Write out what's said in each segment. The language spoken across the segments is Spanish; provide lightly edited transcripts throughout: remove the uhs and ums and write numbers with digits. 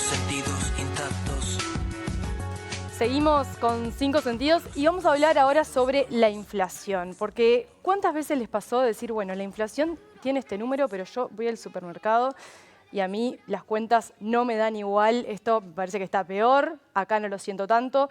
sentidos intactos. Seguimos con 5 sentidos y vamos a hablar ahora sobre la inflación. Porque ¿cuántas veces les pasó decir, bueno, la inflación tiene este número, pero yo voy al supermercado y a mí las cuentas no me dan igual, esto me parece que está peor, acá no lo siento tanto?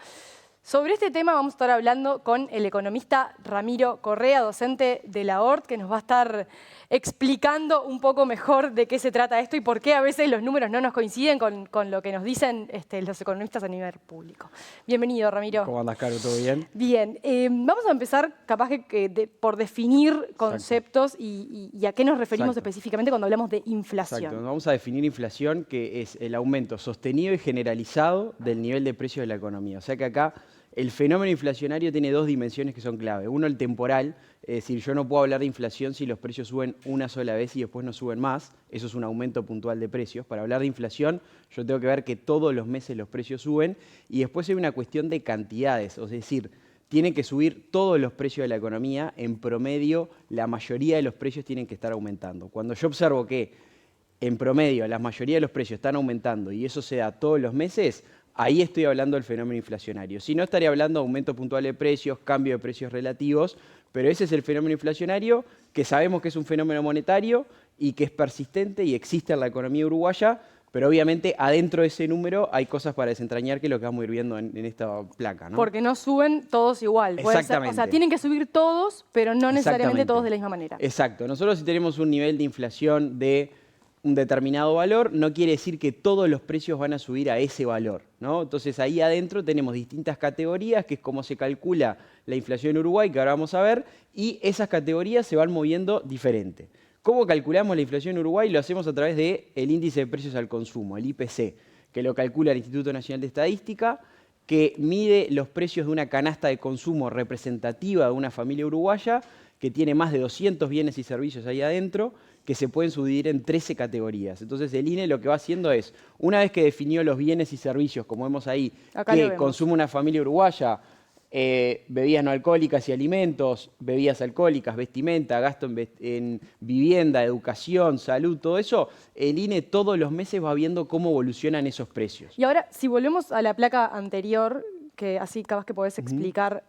Sobre este tema vamos a estar hablando con el economista Ramiro Correa, docente de la ORT, que nos va a estar explicando un poco mejor de qué se trata esto y por qué a veces los números no nos coinciden con lo que nos dicen los economistas a nivel público. Bienvenido, Ramiro. ¿Cómo andas, Caro? ¿Todo bien? Bien. Vamos a empezar capaz por definir conceptos y a qué nos referimos específicamente cuando hablamos de inflación. Exacto. Vamos a definir inflación, que es el aumento sostenido y generalizado del nivel de precios de la economía. O sea que acá el fenómeno inflacionario tiene dos dimensiones que son clave. Uno, el temporal, es decir, yo no puedo hablar de inflación si los precios suben una sola vez y después no suben más. Eso es un aumento puntual de precios. Para hablar de inflación, yo tengo que ver que todos los meses los precios suben y después hay una cuestión de cantidades, es decir, tienen que subir todos los precios de la economía. En promedio, la mayoría de los precios tienen que estar aumentando. Cuando yo observo que en promedio la mayoría de los precios están aumentando y eso se da todos los meses, ahí estoy hablando del fenómeno inflacionario. Si no, estaría hablando de aumento puntual de precios, cambio de precios relativos, pero ese es el fenómeno inflacionario, que sabemos que es un fenómeno monetario y que es persistente y existe en la economía uruguaya, pero obviamente adentro de ese número hay cosas para desentrañar, que es lo que vamos a ir viendo en esta placa, ¿no? Porque no suben todos igual. Exactamente. O sea, tienen que subir todos, pero no necesariamente todos de la misma manera. Exacto. Nosotros, si tenemos un nivel de inflación de un determinado valor, no quiere decir que todos los precios van a subir a ese valor, ¿no? Entonces ahí adentro tenemos distintas categorías, que es cómo se calcula la inflación en Uruguay, que ahora vamos a ver, y esas categorías se van moviendo diferente. ¿Cómo calculamos la inflación en Uruguay? Lo hacemos a través del índice de precios al consumo, el IPC, que lo calcula el Instituto Nacional de Estadística, que mide los precios de una canasta de consumo representativa de una familia uruguaya, que tiene más de 200 bienes y servicios ahí adentro, que se pueden subdividir en 13 categorías. Entonces el INE lo que va haciendo es, una vez que definió los bienes y servicios, como vemos ahí, que consume una familia uruguaya, bebidas no alcohólicas y alimentos, bebidas alcohólicas, vestimenta, gasto en vivienda, educación, salud, todo eso, el INE todos los meses va viendo cómo evolucionan esos precios. Y ahora, si volvemos a la placa anterior, que así capaz que podés explicar,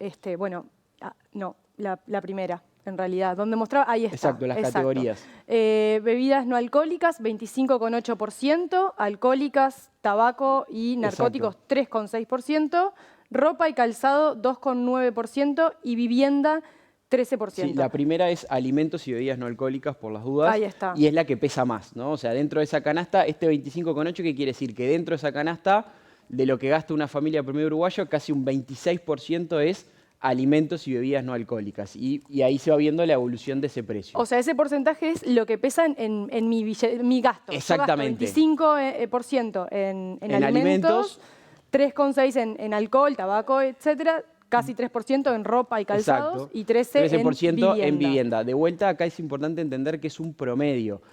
la primera, en realidad, donde mostraba, ahí está. Exacto, las categorías. Bebidas no alcohólicas, 25,8%, alcohólicas, tabaco y narcóticos, 3,6%, ropa y calzado, 2,9% y vivienda, 13%. Sí, la primera es alimentos y bebidas no alcohólicas, por las dudas. Ahí está. Y es la que pesa más, ¿no? O sea, dentro de esa canasta, este 25,8%, ¿qué quiere decir? Que dentro de esa canasta, de lo que gasta una familia promedio uruguayo, casi un 26% es alimentos y bebidas no alcohólicas. Y ahí se va viendo la evolución de ese precio. O sea, ese porcentaje es lo que pesa en mi gasto. Exactamente. Yo gasto 25% en alimentos, 3,6% en alcohol, tabaco, etcétera, casi 3% en ropa y calzados. Exacto. Y 13% en vivienda. De vuelta, acá es importante entender que es un promedio.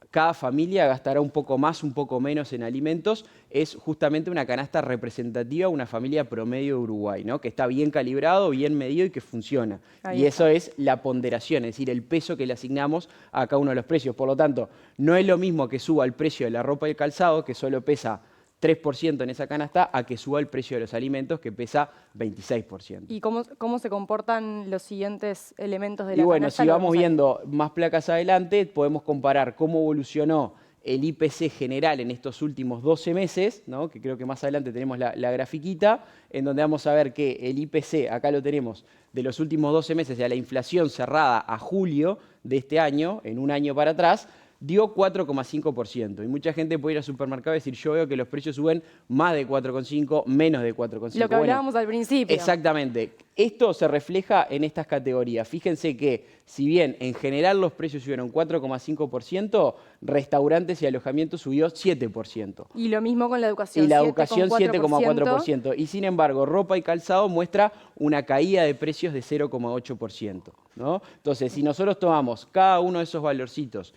Cada familia gastará un poco más, un poco menos en alimentos. Es justamente una canasta representativa, una familia promedio de Uruguay, ¿no? Que está bien calibrado, bien medido y que funciona. Y eso es la ponderación, es decir, el peso que le asignamos a cada uno de los precios. Por lo tanto, no es lo mismo que suba el precio de la ropa y el calzado, que solo pesa 3% en esa canasta, a que suba el precio de los alimentos, que pesa 26%. ¿Y cómo se comportan los siguientes elementos de la canasta? Y bueno, si vamos viendo más placas adelante, podemos comparar cómo evolucionó el IPC general en estos últimos 12 meses, ¿no? Que creo que más adelante tenemos la grafiquita, en donde vamos a ver que el IPC, acá lo tenemos, de los últimos 12 meses, de la inflación cerrada a julio de este año, en un año para atrás, dio 4,5%. Y mucha gente puede ir al supermercado y decir, yo veo que los precios suben más de 4,5, menos de 4,5. Lo que hablábamos al principio. Exactamente. Esto se refleja en estas categorías. Fíjense que, si bien en general los precios subieron 4,5%, restaurantes y alojamientos subió 7%. Y lo mismo con la educación. Y la educación 7,4%. Y sin embargo, ropa y calzado muestra una caída de precios de 0,8%, ¿no? Entonces, si nosotros tomamos cada uno de esos valorcitos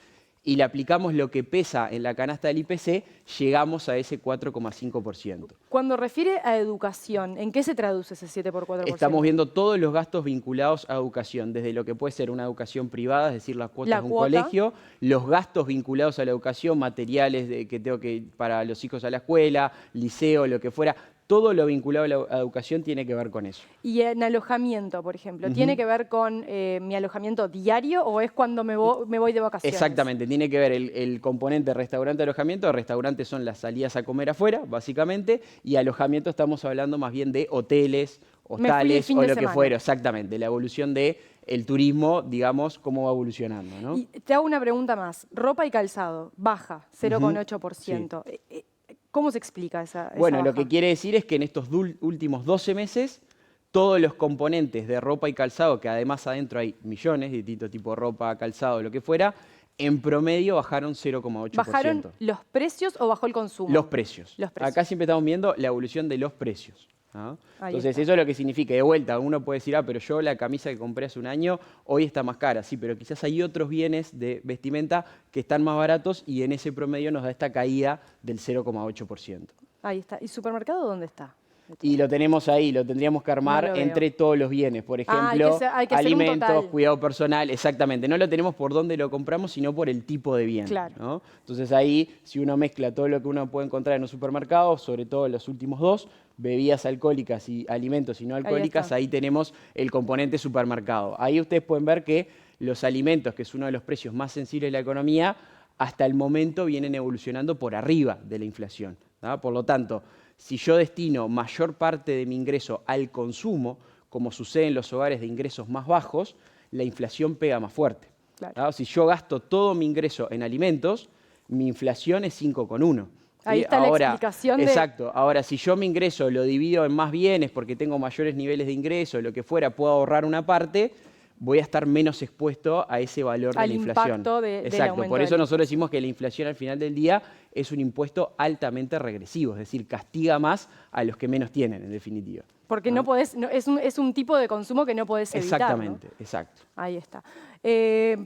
y le aplicamos lo que pesa en la canasta del IPC, llegamos a ese 4,5%. Cuando refiere a educación, ¿en qué se traduce ese 7 por 4%? Estamos viendo todos los gastos vinculados a educación, desde lo que puede ser una educación privada, es decir, las cuotas de un colegio, los gastos vinculados a la educación, materiales que tengo que para los hijos a la escuela, liceo, lo que fuera. Todo lo vinculado a la educación tiene que ver con eso. Y en alojamiento, por ejemplo, ¿tiene que ver con mi alojamiento diario o es cuando me voy de vacaciones? Exactamente, tiene que ver el componente restaurante-alojamiento. Restaurantes son las salidas a comer afuera, básicamente, y alojamiento estamos hablando más bien de hoteles, hostales o lo que fuera. Exactamente, la evolución del turismo, digamos, cómo va evolucionando, ¿no? Y te hago una pregunta más. Ropa y calzado, baja, 0,8%. Sí. ¿Cómo se explica esa Bueno, baja? lo que quiere decir es que en estos últimos 12 meses, todos los componentes de ropa y calzado, que además adentro hay millones de distintos tipos de ropa, calzado, lo que fuera, en promedio bajaron 0,8%. ¿Bajaron los precios o bajó el consumo? Los precios. Los precios. Acá siempre estamos viendo la evolución de los precios, ¿no? Entonces, está. eso es lo que significa. De vuelta, uno puede decir, pero yo la camisa que compré hace un año, hoy está más cara. Sí, pero quizás hay otros bienes de vestimenta que están más baratos y en ese promedio nos da esta caída del 0,8%. Ahí está. ¿Y supermercado dónde está? Y lo tenemos ahí, lo tendríamos que armar entre todos los bienes. Por ejemplo, hay que hacer un alimentos, total. cuidado personal, exactamente. No lo tenemos por dónde lo compramos, sino por el tipo de bien, Claro. ¿no? Entonces ahí, si uno mezcla todo lo que uno puede encontrar en un supermercado, sobre todo en los últimos dos, bebidas alcohólicas y alimentos y no alcohólicas, ahí tenemos el componente supermercado. Ahí ustedes pueden ver que los alimentos, que es uno de los precios más sensibles de la economía, hasta el momento vienen evolucionando por arriba de la inflación, ¿no? Por lo tanto, si yo destino mayor parte de mi ingreso al consumo, como sucede en los hogares de ingresos más bajos, la inflación pega más fuerte. Claro. ¿No? Si yo gasto todo mi ingreso en alimentos, mi inflación es 5,1. Ahí está la explicación. Exacto. Ahora, si yo mi ingreso lo divido en más bienes porque tengo mayores niveles de ingreso, lo que fuera, puedo ahorrar una parte, voy a estar menos expuesto a ese valor de la inflación. Impacto del Exacto. aumento Por eso nosotros decimos que la inflación al final del día es un impuesto altamente regresivo, es decir, castiga más a los que menos tienen, en definitiva. Porque no podés, es un tipo de consumo que no podés evitar. Exactamente, ¿no? Exacto. Ahí está.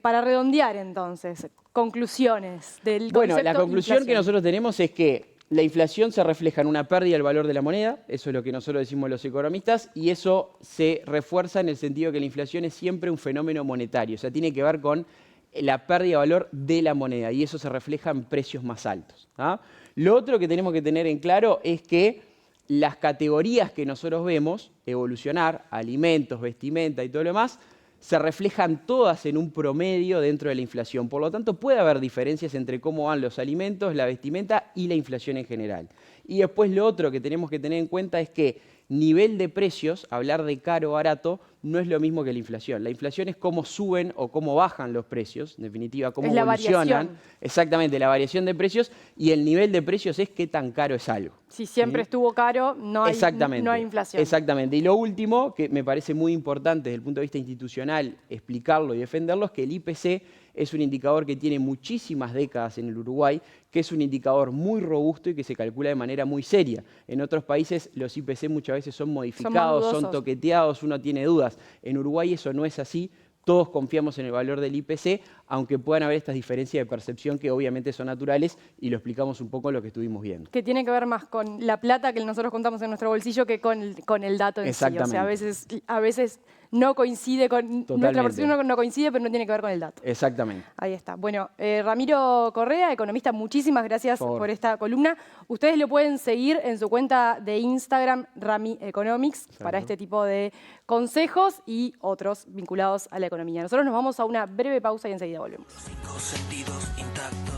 Para redondear entonces, conclusiones del concepto. Bueno, la conclusión inflación que nosotros tenemos es que la inflación se refleja en una pérdida del valor de la moneda, eso es lo que nosotros decimos los economistas, y eso se refuerza en el sentido que la inflación es siempre un fenómeno monetario, o sea, tiene que ver con la pérdida de valor de la moneda, y eso se refleja en precios más altos, ¿ah? Lo otro que tenemos que tener en claro es que las categorías que nosotros vemos evolucionar, alimentos, vestimenta y todo lo demás, se reflejan todas en un promedio dentro de la inflación. Por lo tanto, puede haber diferencias entre cómo van los alimentos, la vestimenta y la inflación en general. Y después lo otro que tenemos que tener en cuenta es que nivel de precios, hablar de caro o barato, no es lo mismo que la inflación. La inflación es cómo suben o cómo bajan los precios, en definitiva, cómo evolucionan. Variación. Exactamente, la variación de precios, y el nivel de precios es qué tan caro es algo. Si siempre estuvo caro, no hay inflación. Exactamente. Y lo último, que me parece muy importante desde el punto de vista institucional explicarlo y defenderlo, es que el IPC es un indicador que tiene muchísimas décadas en el Uruguay, que es un indicador muy robusto y que se calcula de manera muy seria. En otros países los IPC muchas veces son modificados, son toqueteados, uno tiene dudas. En Uruguay eso no es así. Todos confiamos en el valor del IPC, aunque puedan haber estas diferencias de percepción que obviamente son naturales, y lo explicamos un poco en lo que estuvimos viendo. Que tiene que ver más con la plata que nosotros contamos en nuestro bolsillo que con el dato en sí. O sea, a veces no coincide con nuestra percepción, no coincide, pero no tiene que ver con el dato. Exactamente. Ahí está. Bueno, Ramiro Correa, economista, muchísimas gracias por esta columna. Ustedes lo pueden seguir en su cuenta de Instagram, Rami Economics, para este tipo de consejos y otros vinculados a la economía. Nosotros nos vamos a una breve pausa y enseguida volvemos. 5 sentidos intactos.